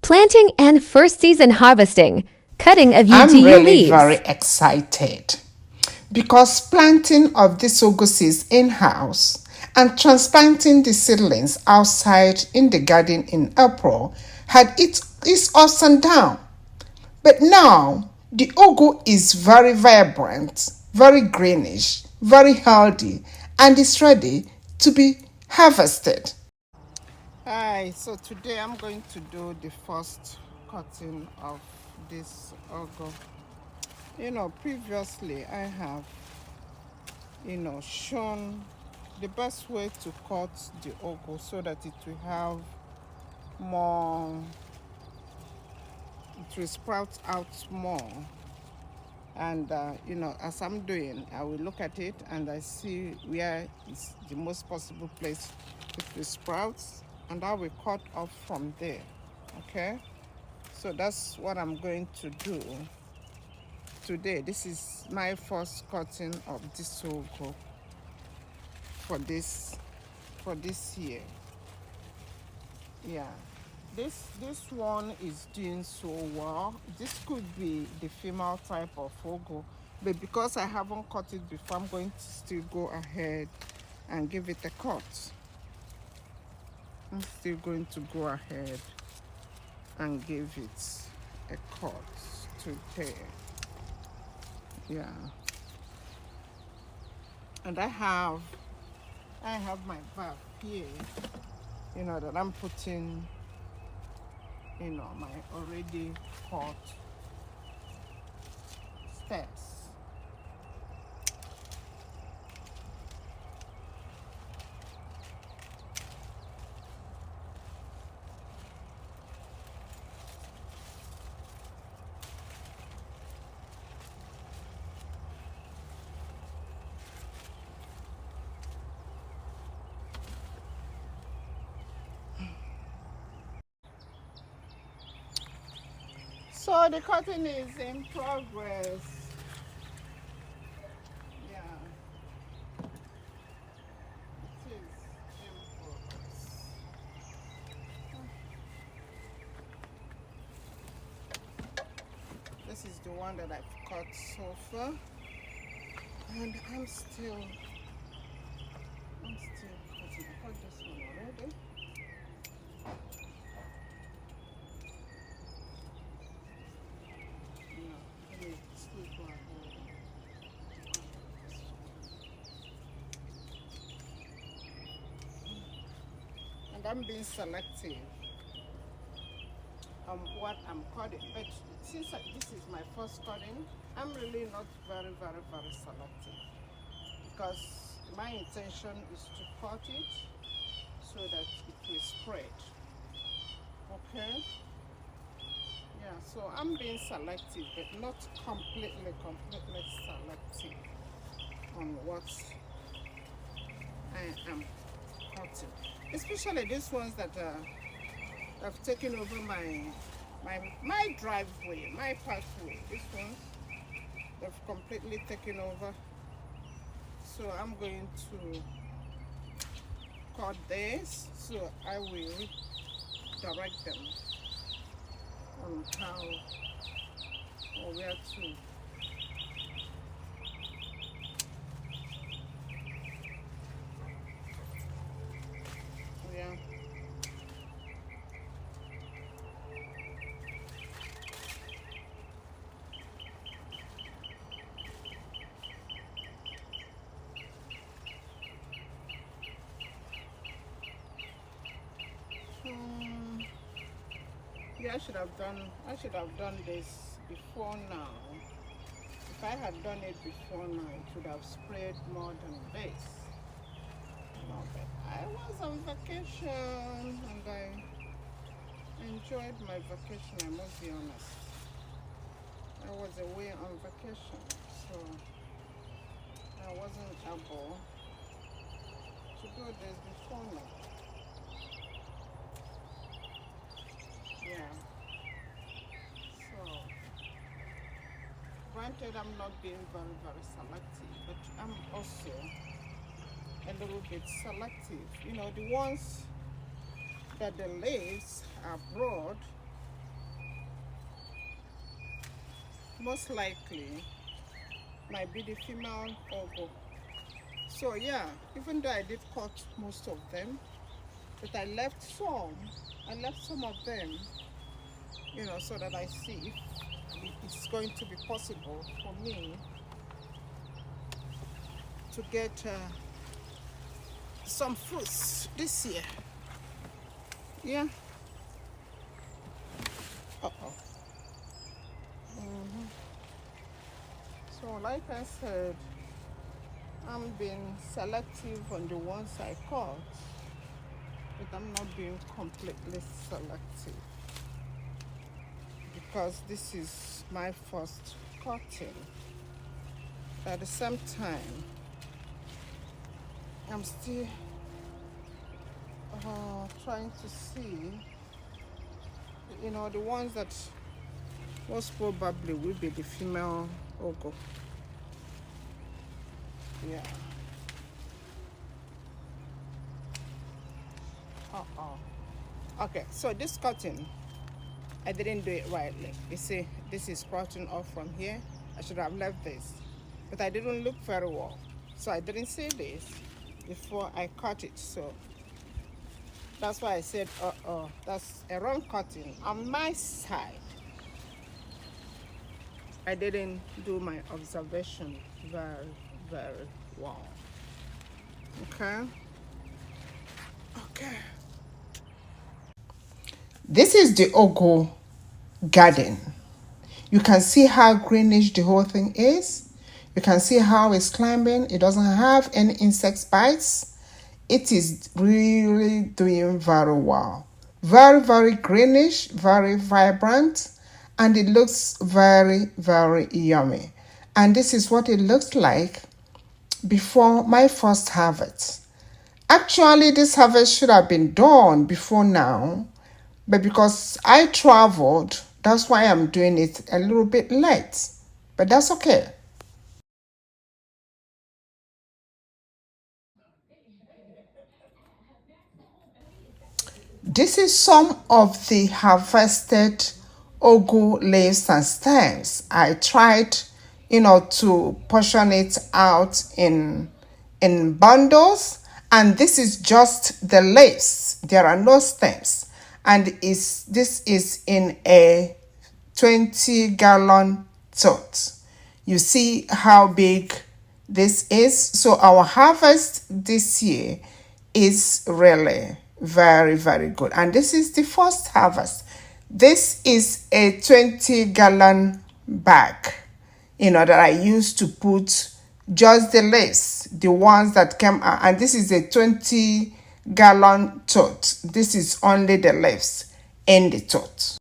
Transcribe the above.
Planting and first season harvesting. Cutting of I'm UGU really leaves. very excited because planting of these ugu seeds in-house and transplanting the seedlings outside in the garden in April had its ups and downs. But now the ugu is very vibrant, very greenish, very healthy, and is ready to be harvested. Hi, so today I'm going to do the first cutting of this ugu. Previously I have, shown the best way to cut the ugu so that it will have more, it will sprout out more. And as I'm doing, I will look at it and I see where is the most possible place it will sprout, and I will cut off from there. Okay, so that's what I'm going to do today. This is my first cutting of this ugu for this year. Yeah, this one is doing so well. This could be the female type of ugu, but because I haven't cut it before, I'm going to still go ahead and give it a cut. I'm still going to go ahead and give it a cut today. Yeah, and I have my bag here, that I'm putting, my already cut steps. So the cutting is in progress. Yeah, it is in progress. This is the one that I've cut so far, and I'm still cutting. I cut this one already. Let me still go ahead. And I'm being selective on what I'm cutting. But since this is my first cutting, I'm really not very, very, very selective, because my intention is to cut it so that it will spread. Okay? Yeah, so I'm being selective, but not completely selective on what I am cutting. Especially these ones that have taken over my driveway, my pathway. These ones, they've completely taken over. So I'm going to cut this, so I will direct them on how or where to. Yeah. Yeah, I should have done this before now. If I had done it before now, it would have spread more than this. No, but I was on vacation and I enjoyed my vacation, I must be honest. I was away on vacation, so I wasn't able to do this before now. Yeah. So, granted, I'm not being very, very selective, but I'm also a little bit selective. The ones that the leaves are broad, most likely might be the female ogo. So yeah, even though I did cut most of them, but I left some of them, so that I see if it's going to be possible for me to get some fruits this year. Yeah. So like I said, I'm being selective on the ones I cut, but I'm not being completely selective because this is my first cutting. At the same time, I'm still trying to see, the ones that most probably will be the female ogo. Yeah. Okay, so this cutting, I didn't do it rightly. You see, this is sprouting off from here. I should have left this, but I didn't look very well, so I didn't see this before I cut it. So that's why I said, that's a wrong cutting on my side. I didn't do my observation very, very well. Okay. This is the Ogo garden. You can see how greenish the whole thing is. You can see how it's climbing. It doesn't have any insect bites. It is really doing very well. Very, very greenish, very vibrant, and it looks very, very yummy. And this is what it looks like before my first harvest. Actually, this harvest should have been done before now, but because I traveled, that's why I'm doing it a little bit late. But that's okay. This is some of the harvested ugu leaves and stems. I tried, to portion it out in bundles, and this is just the leaves. There are no stems, and this is in a 20-gallon tote. You see how big this is. So our harvest this year is really very, very good. And this is the first harvest. This is a 20-gallon bag, that I used to put just the leaves, the ones that came out. And this is a 20-gallon tote. This is only the leaves in the tote.